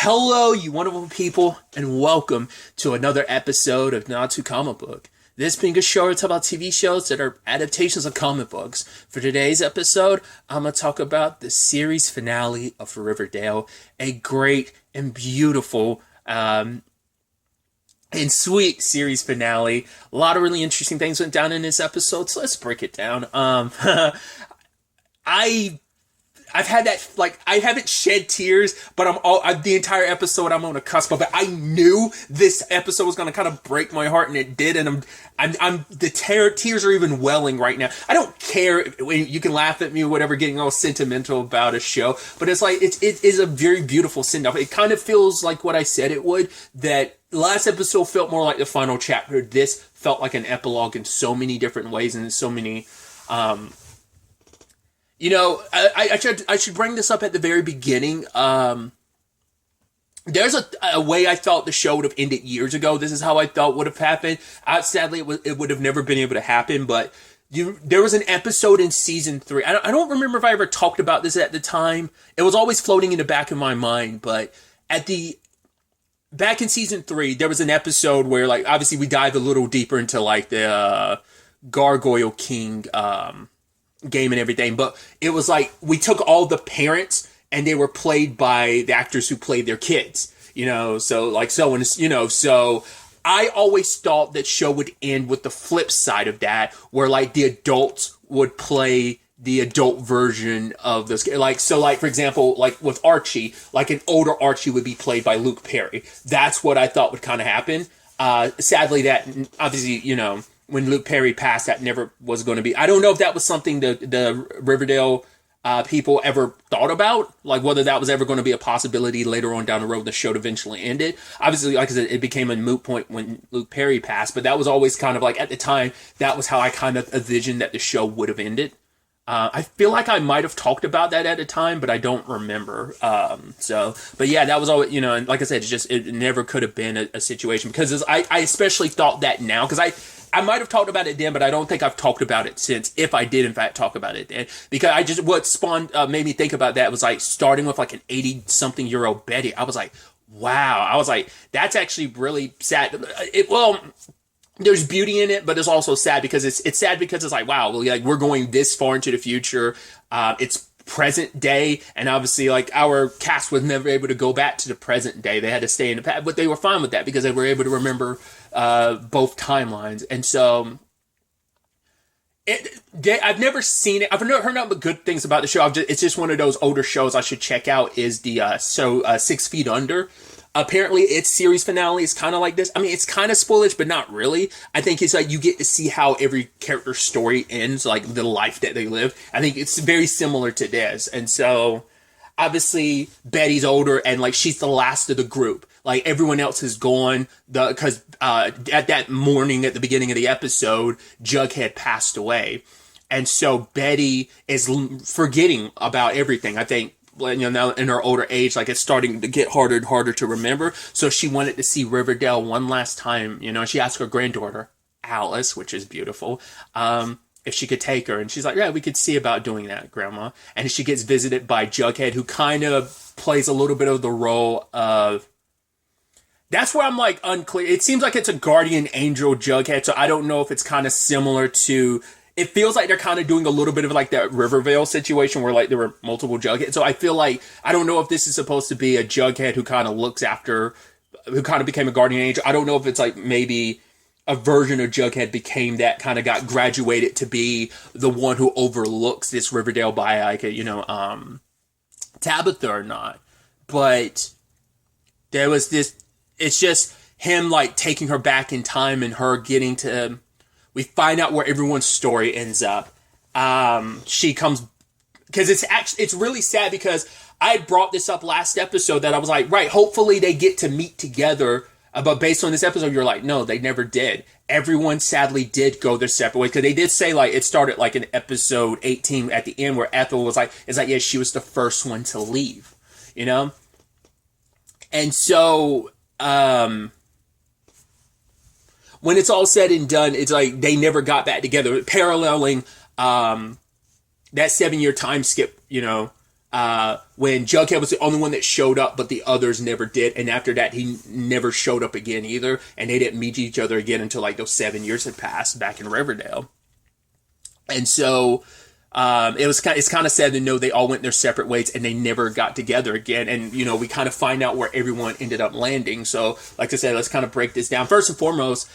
Hello, you wonderful people, and welcome to another episode of Not Too Comic Book. This being a show it's about TV shows that are adaptations of comic books. For today's episode, I'm going to talk about the series finale of Riverdale, a great and beautiful and sweet series finale. A lot of really interesting things went down in this episode, so let's break it down. I've had that, I haven't shed tears, but the entire episode I'm on a cusp of it. I knew this episode was going to kind of break my heart, and it did, and tears are even welling right now. I don't care when you can laugh at me or whatever, getting all sentimental about a show, but it's like, it is a very beautiful send-off. It kind of feels like what I said it would, that last episode felt more like the final chapter. This felt like an epilogue in so many different ways, and in so many, I should bring this up at the very beginning. There's a way I thought the show would have ended years ago. This is how I thought would have happened. Sadly, it would have never been able to happen, but there was an episode in season 3. I don't remember if I ever talked about this at the time. It was always floating in the back of my mind, but back in season 3, there was an episode where, obviously we dived a little deeper into, the Gargoyle King, game and everything, but it was like we took all the parents and they were played by the actors who played their kids, so I always thought that show would end with the flip side of that, where the adults would play the adult version of this, for example, with Archie, an older Archie would be played by Luke Perry. That's what I thought would kind of happen. Sadly, that obviously, when Luke Perry passed, that never was going to be. I don't know if that was something the Riverdale people ever thought about, whether that was ever going to be a possibility later on down the road. The show eventually ended. Obviously, like I said, it became a moot point when Luke Perry passed, but that was always kind of at the time, that was how I kind of envisioned that the show would have ended. I feel like I might have talked about that at a time, but I don't remember. But yeah, that was always, and like I said, it never could have been a situation, because I especially thought that now, because I might have talked about it then, but I don't think I've talked about it since, if I did in fact talk about it then, because what made me think about that was starting with an 80-something-year-old Betty. I was like, wow. I was like, that's actually really sad. There's beauty in it, but it's also sad, because it's sad because it's wow, we're going this far into the future. It's present day, and obviously our cast was never able to go back to the present day. They had to stay in the past, but they were fine with that because they were able to remember both timelines. And so I've never seen it. I've never heard nothing but good things about the show. It's just one of those older shows I should check out. Is the 6 Feet Under. Apparently, its series finale is kind of like this. I mean, it's kind of spoilish, but not really. I think it's you get to see how every character's story ends, the life that they live. I think it's very similar to this. And so, obviously, Betty's older, and she's the last of the group. Everyone else is gone, because at that morning at the beginning of the episode, Jughead passed away. And so Betty is forgetting about everything. I think, now in her older age, it's starting to get harder and harder to remember. So she wanted to see Riverdale one last time. She asked her granddaughter, Alice, which is beautiful, if she could take her. And she's like, yeah, we could see about doing that, Grandma. And she gets visited by Jughead, who kind of plays a little bit of the role of... That's where I'm unclear. It seems like it's a guardian angel Jughead, so I don't know if it's kind of similar to... It feels like they're kind of doing a little bit of that Riverdale situation where there were multiple Jugheads. So I feel I don't know if this is supposed to be a Jughead who kind of looks after, who kind of became a guardian angel. I don't know if it's maybe a version of Jughead became that, kind of got graduated to be the one who overlooks this Riverdale by Tabitha or not. But there was this, it's just him taking her back in time and her getting to... We find out where everyone's story ends up. She comes... Because it's really sad, because I brought this up last episode that I was right, hopefully they get to meet together. But based on this episode, you're no, they never did. Everyone sadly did go their separate ways. Because they did say, it started in episode 18 at the end, where Ethel was yeah, she was the first one to leave. And so... when it's all said and done, it's they never got back together. Paralleling that 7-year time skip, when Jughead was the only one that showed up, but the others never did. And after that, he never showed up again either. And they didn't meet each other again until like those 7 years had passed back in Riverdale. And so it's kind of sad to know they all went their separate ways and they never got together again. And, you know, we kind of find out where everyone ended up landing. So, like I said, let's kind of break this down. First and foremost,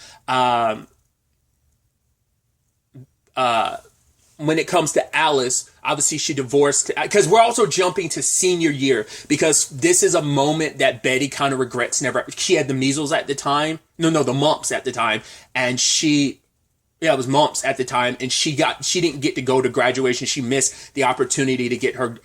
when it comes to Alice, obviously she divorced, because we're also jumping to senior year, because this is a moment that Betty kind of regrets never. She had the measles at the time. No, the mumps at the time. And it was mumps at the time, and she didn't get to go to graduation. She missed the opportunity to get her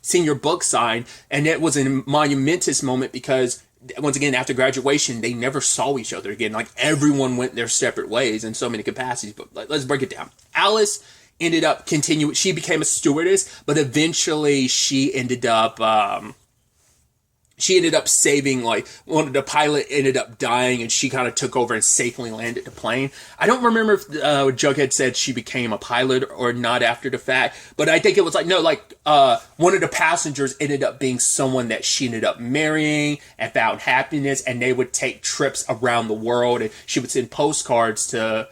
senior book signed, and it was a monumentous moment because, once again, after graduation, they never saw each other again. Like, everyone went their separate ways in so many capacities. But let's break it down. Alice ended up continuing. She became a stewardess, but eventually she ended up saving, like, one of the pilot ended up dying, and she kind of took over and safely landed the plane. I don't remember if Jughead said she became a pilot or not after the fact, but I think it was like, no, like, one of the passengers ended up being someone that she ended up marrying and found happiness, and they would take trips around the world, and she would send postcards to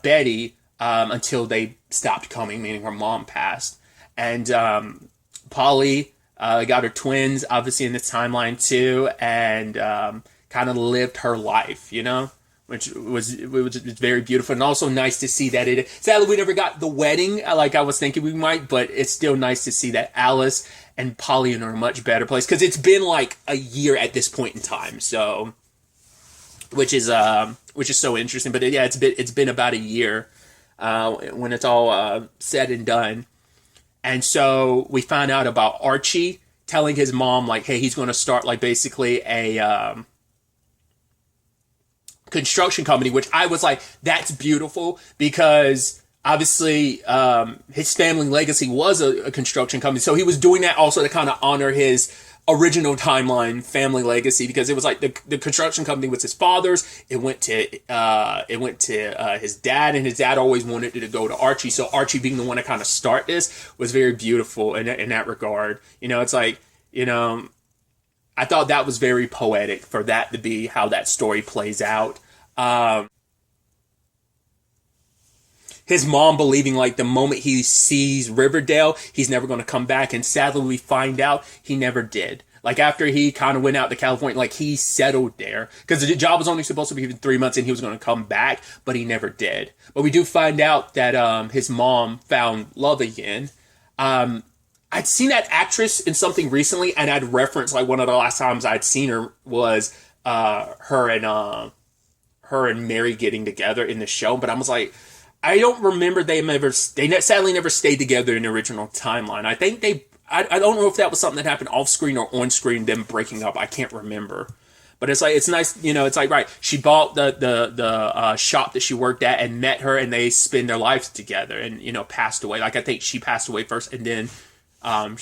Betty until they stopped coming, meaning her mom passed. And Polly got her twins, obviously, in this timeline too, and kind of lived her life, you know, which was very beautiful, and also nice to see that sadly, we never got the wedding like I was thinking we might, but it's still nice to see that Alice and Polly are in a much better place, because it's been like a year at this point in time, so, which is so interesting. But yeah, it's been about a year when it's all said and done. And so we found out about Archie telling his mom, like, hey, he's going to start, like, basically a construction company, which I was like, that's beautiful, because obviously his family legacy was a construction company. So he was doing that also to kind of honor his original timeline family legacy, because it was like the construction company was his father's. It went to his dad, and his dad always wanted it to go to Archie. So Archie being the one to kind of start this was very beautiful in that regard. You know, it's like, you know, I thought that was very poetic for that to be how that story plays out. His mom believing, like, the moment he sees Riverdale, he's never going to come back. And sadly, we find out he never did. Like, after he kind of went out to California, like, he settled there. Because the job was only supposed to be for 3 months, and he was going to come back, but he never did. But we do find out that his mom found love again. I'd seen that actress in something recently, and I'd referenced, like, one of the last times I'd seen her was her and Mary getting together in the show. But I was like, I don't remember they sadly never stayed together in the original timeline. I think I don't know if that was something that happened off screen or on screen, them breaking up. I can't remember. But it's like, it's nice, you know, it's like, right, she bought the shop that she worked at and met her, and they spend their lives together, and, you know, passed away. Like, I think she passed away first, and then her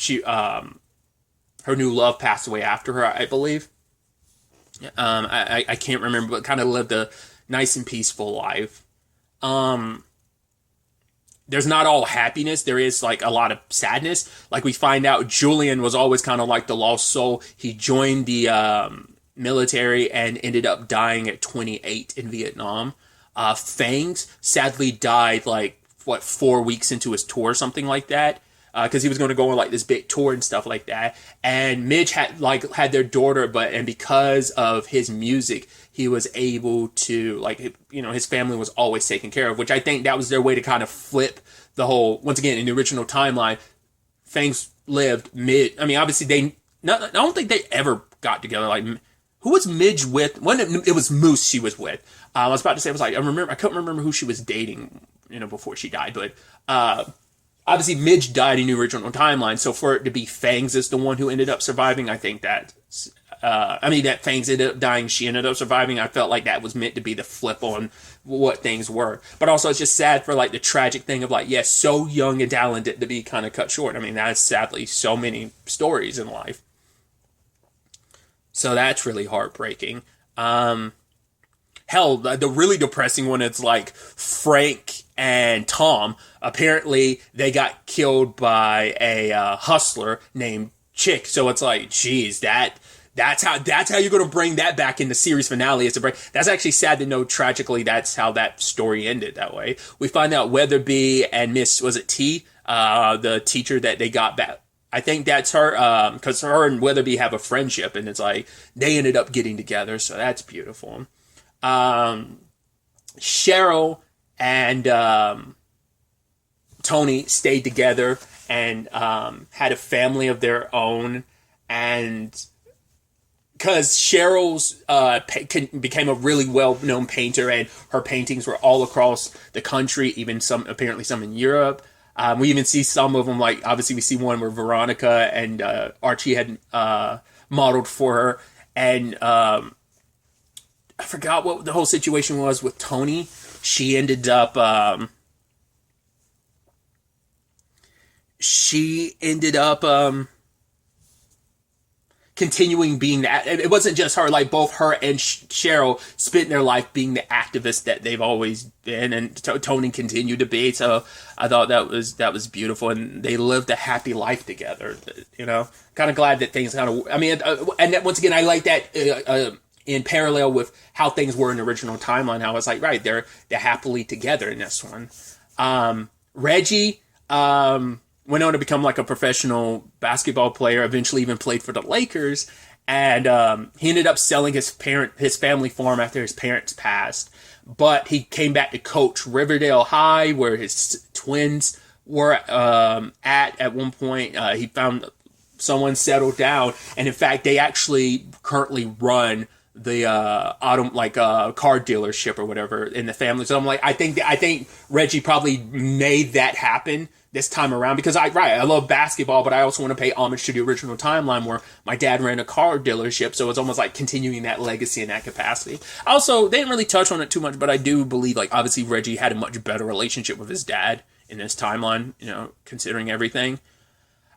new love passed away after her, I believe. I can't remember, but kind of lived a nice and peaceful life. There's not all happiness. There is, like, a lot of sadness. Like, we find out Julian was always kind of like the lost soul. He joined the military and ended up dying at 28 in Vietnam. Fangs sadly died, like, 4 weeks into his tour or something like that. Because he was going to go on, like, this big tour and stuff like that. And Midge had their daughter, and because of his music, he was able to, like, you know, his family was always taken care of, which I think that was their way to kind of flip the whole, once again, in the original timeline, Fangs lived, I mean, obviously I don't think they ever got together. Like, who was Midge with? It was Moose she was with. I was about to say, I couldn't remember who she was dating, you know, before she died, but, obviously, Midge died in the original timeline, so for it to be Fangs as the one who ended up surviving, I think that Fangs ended up dying, she ended up surviving. I felt like that was meant to be the flip on what things were. But also, it's just sad for, like, the tragic thing of, like, yes, so young and talented to be kind of cut short. I mean, that's sadly so many stories in life. So that's really heartbreaking. Hell, the really depressing one, it's like Frank and Tom. Apparently, they got killed by a hustler named Chick. So it's like, geez, that's how you're gonna bring that back in the series finale. That's actually sad to know. Tragically, that's how that story ended that way. We find out Weatherby and Miss, was it T, the teacher that they got back. I think that's her, because her and Weatherby have a friendship, and it's like they ended up getting together, so that's beautiful. Cheryl and Tony stayed together and had a family of their own, and because Cheryl's became a really well-known painter, and her paintings were all across the country, even apparently some in Europe. We even see some of them, like obviously we see one where Veronica and Archie had modeled for her, and I forgot what the whole situation was with Tony. She ended up continuing being that. It wasn't just her, like both her and Cheryl spent their life being the activist that they've always been, and Tony continued to be. So I thought that was beautiful, and they lived a happy life together. You know, kind of glad that things kind of. I mean, and that, once again, I like that in parallel with how things were in the original timeline. How it's like, right, they're happily together in this one. Reggie. Went on to become like a professional basketball player, eventually even played for the Lakers. And he ended up selling his family farm after his parents passed. But he came back to coach Riverdale High, where his twins were at one point. He found someone settled down. And in fact, they actually currently run the car dealership or whatever in the family. So I'm like, I think Reggie probably made that happen this time around, because I love basketball, but I also want to pay homage to the original timeline where my dad ran a car dealership, so it's almost like continuing that legacy in that capacity. Also, they didn't really touch on it too much, but I do believe, like, obviously Reggie had a much better relationship with his dad in this timeline, you know, considering everything.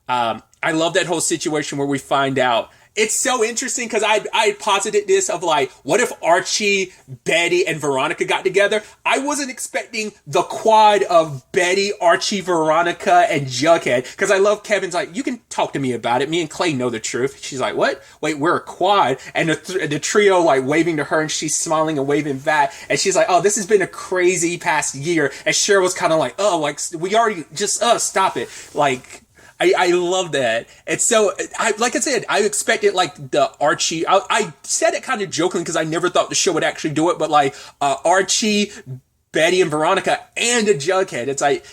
I love that whole situation where we find out. It's so interesting because I posited this of like, what if Archie, Betty, and Veronica got together? I wasn't expecting the quad of Betty, Archie, Veronica, and Jughead, because I love Kevin's like, you can talk to me about it. Me and Clay know the truth. She's like, what? Wait, we're a quad? And the trio like waving to her, and she's smiling and waving back. And she's like, oh, this has been a crazy past year. And Cheryl's kind of like, oh, like we already just, stop it. Like, I love that. And so, like I said, I expected like the Archie, I said it kind of jokingly because I never thought the show would actually do it, but like Archie, Betty, and Veronica, and a Jughead. It's like,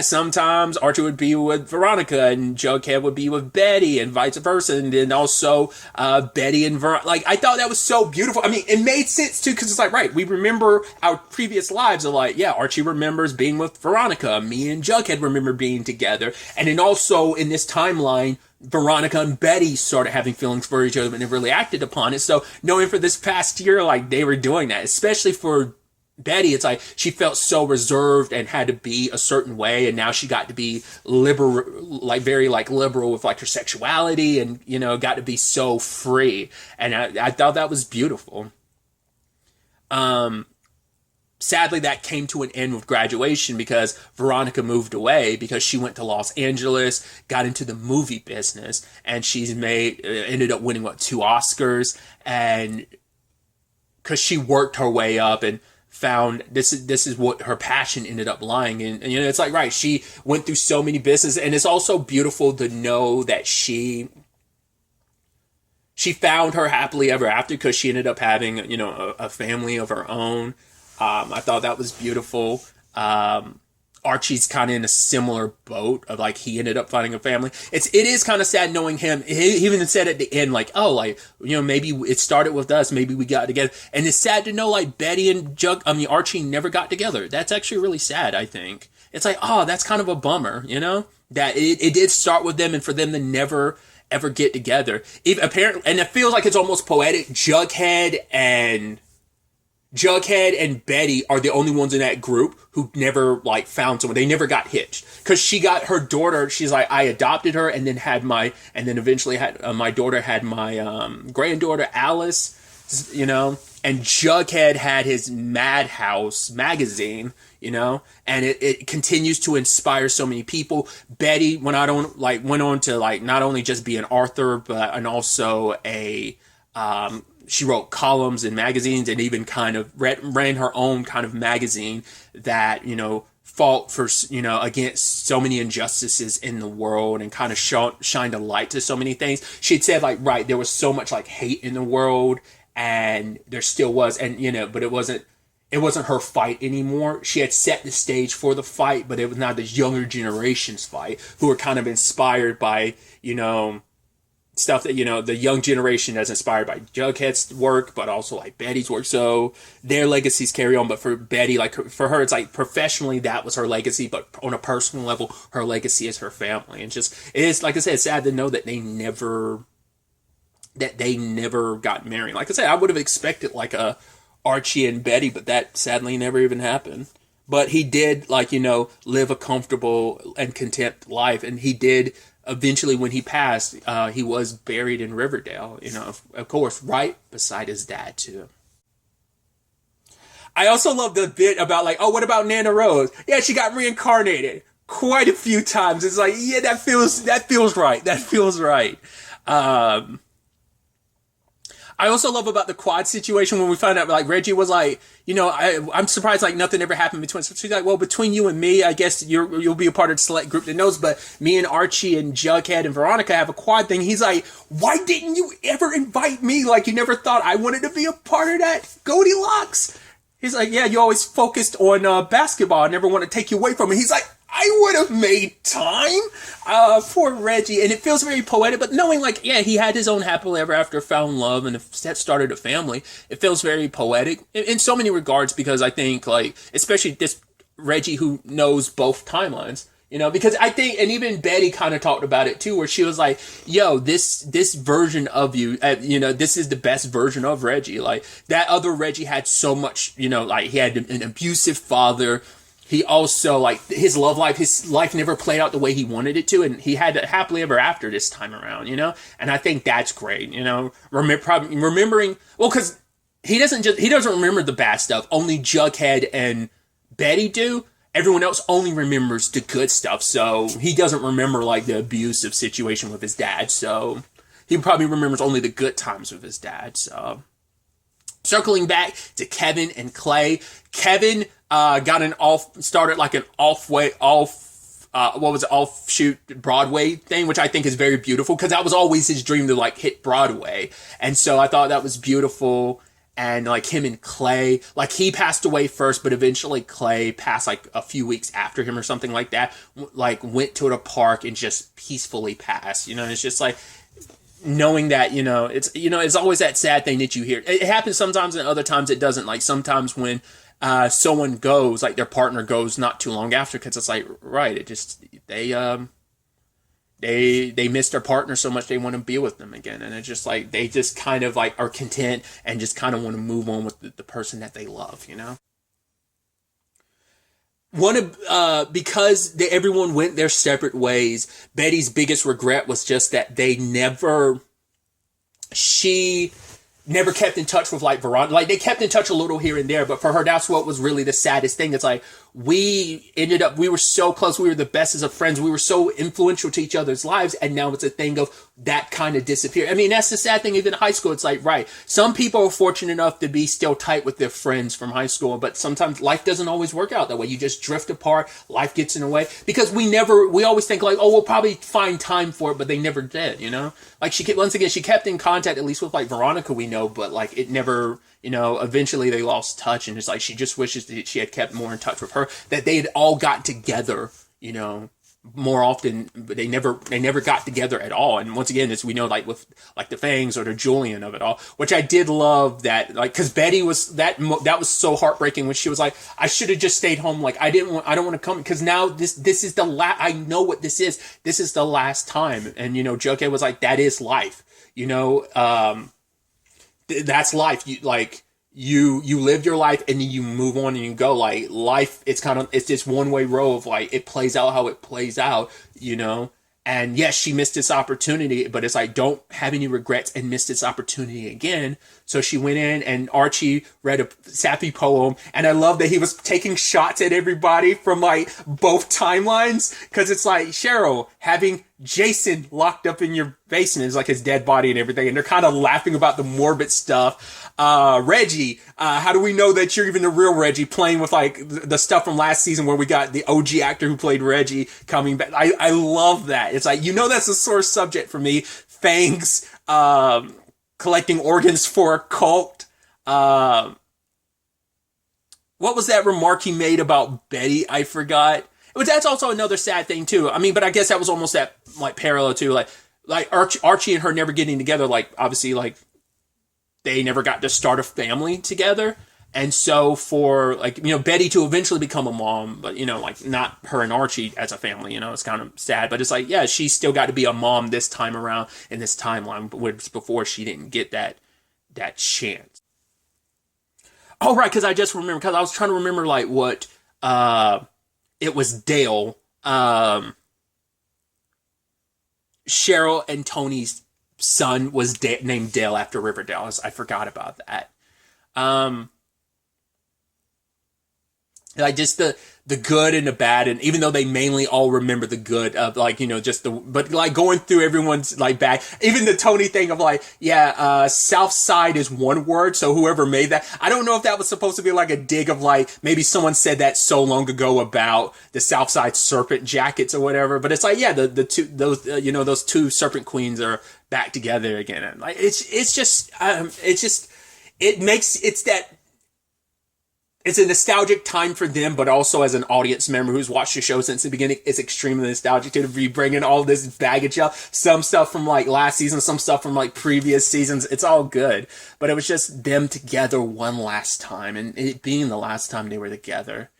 sometimes Archie would be with Veronica and Jughead would be with Betty and vice versa. And then also Betty and Veronica. Like, I thought that was so beautiful. I mean, it made sense too, because it's like, right, we remember our previous lives of like, yeah, Archie remembers being with Veronica. Me and Jughead remember being together. And then also in this timeline, Veronica and Betty started having feelings for each other, but never really acted upon it. So knowing for this past year, like, they were doing that, especially for Betty, it's like she felt so reserved and had to be a certain way, and now she got to be liberal, like very like liberal with like her sexuality, and you know, got to be so free. And I thought that was beautiful. Sadly, that came to an end with graduation because Veronica moved away because she went to Los Angeles, got into the movie business, and she's ended up winning 2 Oscars, and because she worked her way up and found this is what her passion ended up lying in. And you know, it's like, right, she went through so many businesses, and it's also beautiful to know that she found her happily ever after, because she ended up having, you know, a family of her own. I thought that was beautiful. Archie's kind of in a similar boat of like, he ended up finding a family. It is kind of sad knowing him. He even said at the end, like, oh, like, you know, maybe it started with us. Maybe we got together. And it's sad to know like Betty and Archie never got together. That's actually really sad, I think. It's like, oh, that's kind of a bummer, you know, that it did start with them, and for them to never ever get together. Apparently, and it feels like it's almost poetic. Jughead and Betty are the only ones in that group who never like found someone. They never got hitched, because she got her daughter. She's like, I adopted her, and then eventually had my daughter had my granddaughter Alice, you know, and Jughead had his Madhouse magazine, and it continues to inspire so many people. Betty went on to like not only just be an author, but and also a she wrote columns in magazines and even kind of ran her own kind of magazine that fought for against so many injustices in the world and kind of shined a light to so many things. She had said like there was so much like hate in the world, and there still was, and but it wasn't her fight anymore. She had set the stage for the fight, but it was now this younger generation's fight, who were kind of inspired by stuff that the young generation is inspired by Jughead's work, but also like Betty's work. So their legacies carry on. But for Betty, like for her, it's like professionally that was her legacy, but on a personal level, her legacy is her family. And just it is, like I said, it's sad to know that they never got married. Like I said, I would have expected like a Archie and Betty, but that sadly never even happened. But he did live a comfortable and content life, and he did. Eventually, when he passed, he was buried in Riverdale, of course, right beside his dad, too. I also love the bit about, like, oh, what about Nana Rose? Yeah, she got reincarnated quite a few times. It's like, yeah, that feels right. That feels right. I also love about the quad situation when we found out, like, Reggie was like, I'm surprised, like, nothing ever happened between us. She's like, well, between you and me, I guess you'll be a part of the select group that knows, but me and Archie and Jughead and Veronica have a quad thing. He's like, why didn't you ever invite me? Like, you never thought I wanted to be a part of that? Goldilocks. He's like, yeah, you always focused on basketball. I never want to take you away from it. He's like, I would have made time for Reggie. And it feels very poetic, but knowing like, yeah, he had his own happily ever after, found love, and started a family. It feels very poetic in so many regards, because I think like, especially this Reggie who knows both timelines, because I think, and even Betty kind of talked about it too, where she was like, yo, this version of you, this is the best version of Reggie. Like that other Reggie had so much, like he had an abusive father. He also, like, his life never played out the way he wanted it to, and he had a happily ever after this time around, And I think that's great, remembering, well, because he doesn't remember the bad stuff. Only Jughead and Betty do. Everyone else only remembers the good stuff, so he doesn't remember, like, the abusive situation with his dad, so he probably remembers only the good times with his dad, so. Circling back to Kevin and Clay, Kevin started like an offshoot Broadway thing, which I think is very beautiful, because that was always his dream to like hit Broadway. And so I thought that was beautiful. And like him and Clay, like he passed away first, but eventually Clay passed like a few weeks after him or something like that, like went to the park and just peacefully passed, it's just like, knowing that, it's always that sad thing that you hear. It happens sometimes and other times it doesn't. Like sometimes when someone goes, like their partner goes not too long after, because it's like, right, it just, they miss their partner so much they want to be with them again. And it's just like, they just kind of like are content and just kind of want to move on with the person that they love, because everyone went their separate ways, Betty's biggest regret was just that she never kept in touch with like Veronica. Like they kept in touch a little here and there, but for her, that's what was really the saddest thing. It's like, we were so close. We were the bestest of friends. We were so influential to each other's lives. And now it's a thing of that kind of disappear. I mean, that's the sad thing. Even in high school, it's like, right. Some people are fortunate enough to be still tight with their friends from high school, but sometimes life doesn't always work out that way. You just drift apart. Life gets in the way, because we always think like, oh, we'll probably find time for it, but they never did, Like she kept in contact, at least with like Veronica, we know, but like it never, eventually they lost touch, and it's like she just wishes that she had kept more in touch with her, that they had all got together, more often, but they never got together at all. And once again, as we know, like with like the Fangs or the Julian of it all, which I did love that, like, because Betty was that was so heartbreaking when she was like, I should have just stayed home. Like I don't want to come, because now this is the I know what this is. This is the last time. And Jughead was like, that is life. That's life. You live your life and then you move on and you go. Like life, it's just one way road of like, it plays out how it plays out, And yes, she missed this opportunity, but it's like, don't have any regrets and miss this opportunity again. So she went in and Archie read a sappy poem. And I love that he was taking shots at everybody from like both timelines. Cause it's like, Cheryl, having Jason locked up in your basement is like his dead body and everything. And they're kind of laughing about the morbid stuff. Reggie, how do we know that you're even the real Reggie, playing with like the stuff from last season where we got the OG actor who played Reggie coming back. I love that. It's like, that's a sore subject for me. Fangs, collecting organs for a cult. What was that remark he made about Betty? I forgot. But that's also another sad thing too. I mean, but I guess that was almost that like parallel to like Archie and her never getting together. Like obviously like they never got to start a family together. And so for like, Betty to eventually become a mom, but like not her and Archie as a family, it's kind of sad, but it's like, yeah, she still got to be a mom this time around in this timeline, which before she didn't get that chance. Oh, right. Cause I just remember, cause I was trying to remember like what, it was Dale, Cheryl and Tony's son was named Dale after Riverdale. I forgot about that. Like just the good and the bad, and even though they mainly all remember the good of like but like going through everyone's like bad, even the Tony thing of like South Side is one word, so whoever made that, I don't know if that was supposed to be like a dig of like maybe someone said that so long ago about the South Side serpent jackets or whatever, but it's like the two those two serpent queens are back together again, and like it's a nostalgic time for them, but also as an audience member who's watched the show since the beginning, it's extremely nostalgic to be bringing all this baggage up. Some stuff from like last season, some stuff from like previous seasons. It's all good, but it was just them together one last time, and it being the last time they were together.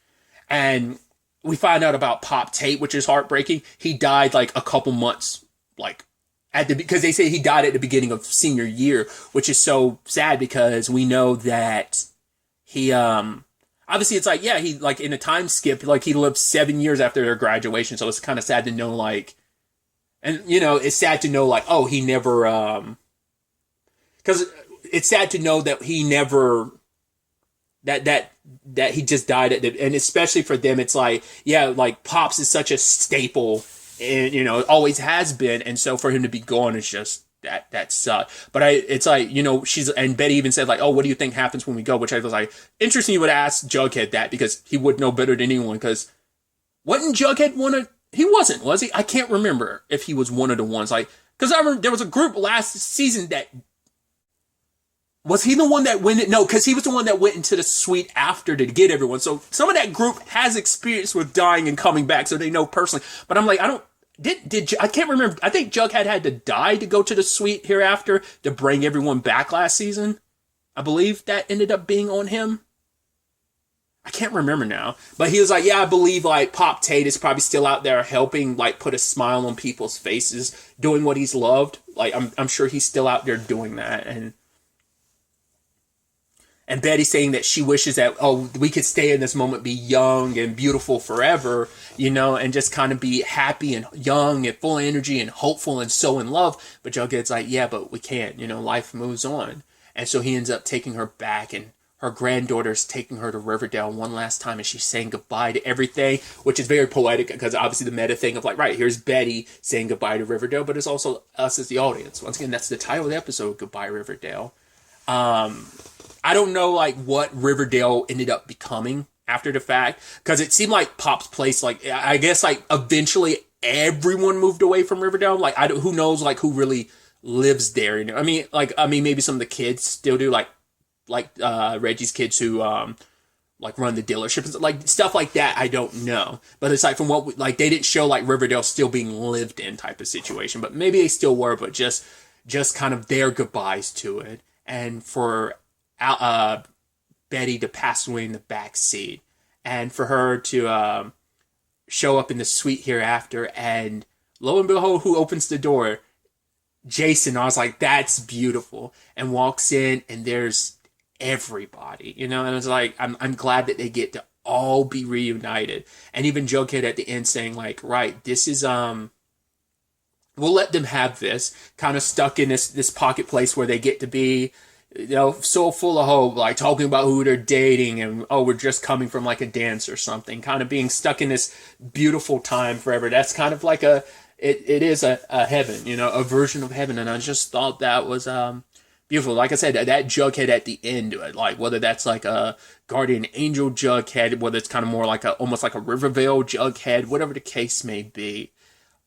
And we find out about Pop Tate, which is heartbreaking. He died like a couple months, like because they say he died at the beginning of senior year, which is so sad because we know that he, obviously, it's like, he, like, in a time skip, like, he lived 7 years after their graduation, so it's kind of sad to know, like, and, it's sad to know, like, oh, he never, because it's sad to know that he never, that he just died and especially for them, it's like, like, Pops is such a staple, and, it always has been, and so for him to be gone is just, that sucked. But it's like, and Betty even said like, oh, what do you think happens when we go? Which I was like, interesting you would ask Jughead that because he would know better than anyone, because wasn't Jughead he wasn't, was he? I can't remember if he was one of the ones, like, because I remember there was a group last season that, was he the one that went, no, because he was the one that went into the suite after to get everyone. So some of that group has experience with dying and coming back, so they know personally. But I'm like, I can't remember. I think Jughead had to die to go to the suite hereafter to bring everyone back last season. I believe that ended up being on him. I can't remember now. But he was like, I believe like Pop Tate is probably still out there helping like put a smile on people's faces, doing what he's loved. Like I'm sure he's still out there doing that. And Betty saying that she wishes that, we could stay in this moment, be young and beautiful forever, and just kind of be happy and young and full of energy and hopeful and so in love. But Jughead's like, but we can't, life moves on. And so he ends up taking her back, and her granddaughter's taking her to Riverdale one last time, and she's saying goodbye to everything, which is very poetic because obviously the meta thing of like, right, here's Betty saying goodbye to Riverdale, but it's also us as the audience. Once again, that's the title of the episode, Goodbye Riverdale. I don't know like what Riverdale ended up becoming after the fact, because it seemed like Pop's place, like I guess like eventually everyone moved away from Riverdale. Like who knows like who really lives there? I mean maybe some of the kids still do, like Reggie's kids who like run the dealerships, like stuff like that. I don't know, but it's like from what they didn't show like Riverdale still being lived in type of situation, but maybe they still were, but just kind of their goodbyes to it, and for Betty to pass away in the back seat, and for her to show up in the suite hereafter, and lo and behold, who opens the door? Jason. I was like, that's beautiful, and walks in, and there's everybody, and it's like, I'm glad that they get to all be reunited, and even Jughead at the end saying like, right, this is we'll let them have this, kind of stuck in this pocket place where they get to be, so full of hope, like talking about who they're dating and, oh, we're just coming from like a dance or something, kind of being stuck in this beautiful time forever. That's kind of like it is a heaven, a version of heaven. And I just thought that was beautiful. Like I said, that Jughead at the end, like whether that's like a Guardian Angel Jughead, whether it's kind of more like almost like a Riverdale Jughead, whatever the case may be.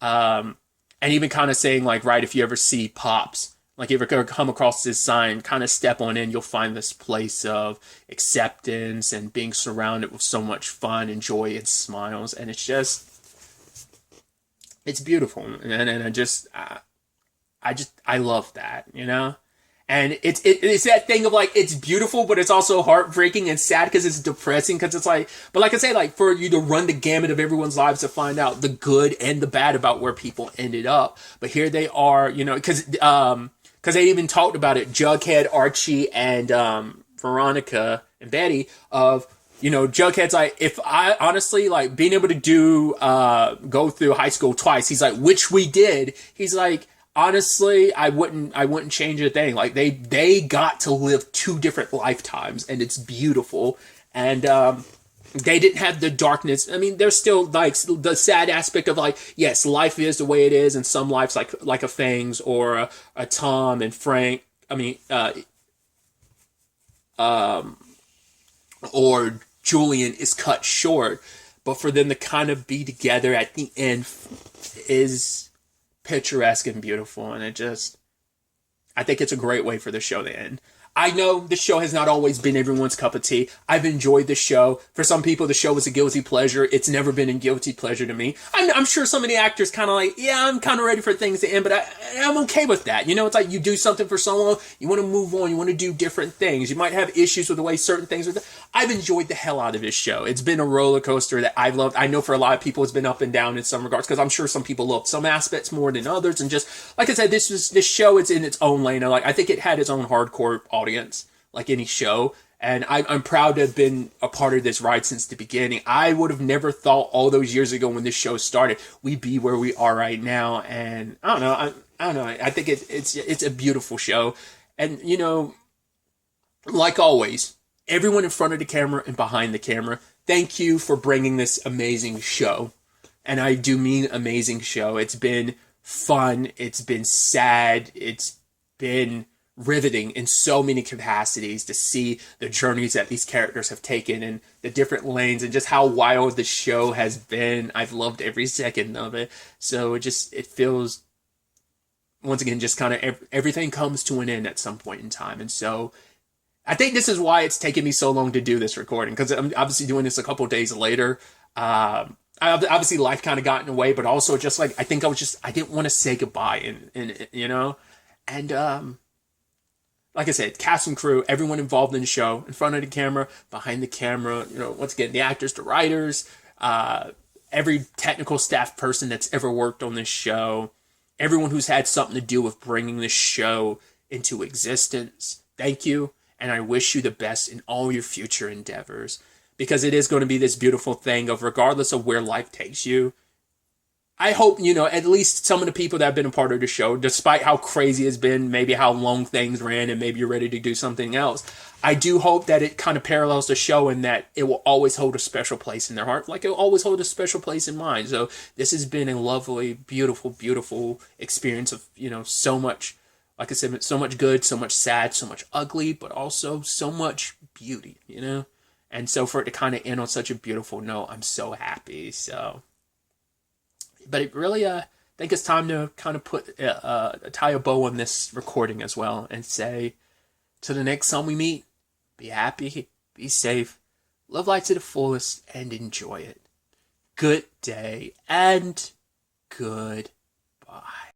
And even kind of saying like, right, if you ever see Pops, like if you ever come across this sign, kind of step on in, you'll find this place of acceptance and being surrounded with so much fun and joy and smiles. And it's beautiful. And I love that, And it's that thing of like, it's beautiful, but it's also heartbreaking and sad because it's depressing, because it's like, but like I say, like for you to run the gamut of everyone's lives to find out the good and the bad about where people ended up. But here they are, because they even talked about it, Jughead, Archie, and Veronica and Betty, of, Jughead's like, if I honestly, like, being able to go through high school twice, he's like, which we did, he's like, honestly, I wouldn't change a thing. Like, they got to live 2 different lifetimes, and it's beautiful. And they didn't have the darkness. I mean, there's still like the sad aspect of like, yes, life is the way it is, and some lives like a Fangs or a Tom and Frank. I mean, or Julian is cut short, but for them to kind of be together at the end is picturesque and beautiful, and I think it's a great way for the show to end. I know the show has not always been everyone's cup of tea. I've enjoyed the show. For some people, the show was a guilty pleasure. It's never been a guilty pleasure to me. I'm sure some of the actors kind of like, yeah, I'm kind of ready for things to end, but I'm okay with that. It's like you do something for so long, you want to move on, you want to do different things. You might have issues with the way certain things are done. I've enjoyed the hell out of this show. It's been a roller coaster that I've loved. I know for a lot of people it's been up and down in some regards, because I'm sure some people love some aspects more than others. And just, like I said, this show is in its own lane. Like, I think it had its own hardcore audience, like any show, and I'm proud to have been a part of this ride since the beginning. I would have never thought all those years ago when this show started we'd be where we are right now, and I don't know. I think it's a beautiful show, and like always, everyone in front of the camera and behind the camera, thank you for bringing this amazing show, and I do mean amazing show. It's been fun, it's been sad, it's been riveting in so many capacities to see the journeys that these characters have taken and the different lanes and just how wild the show has been. I've loved every second of it. So it feels, once again, just kind of everything comes to an end at some point in time. And so I think this is why it's taken me so long to do this recording, because I'm obviously doing this a couple days later. Obviously life kind of got in the way, but also just like, I think I didn't want to say goodbye and like I said, cast and crew, everyone involved in the show, in front of the camera, behind the camera, once again, the actors, the writers, every technical staff person that's ever worked on this show, everyone who's had something to do with bringing this show into existence. Thank you, and I wish you the best in all your future endeavors, because it is going to be this beautiful thing of, regardless of where life takes you, I hope, at least some of the people that have been a part of the show, despite how crazy it's been, maybe how long things ran, and maybe you're ready to do something else, I do hope that it kind of parallels the show in that it will always hold a special place in their heart, like it will always hold a special place in mine. So this has been a lovely, beautiful, beautiful experience of, so much, like I said, so much good, so much sad, so much ugly, but also so much beauty, And so for it to kind of end on such a beautiful note, I'm so happy. So, but it really, I think it's time to kind of tie a bow on this recording as well, and say, to the next time we meet, be happy, be safe, live life to the fullest, and enjoy it. Good day, and goodbye.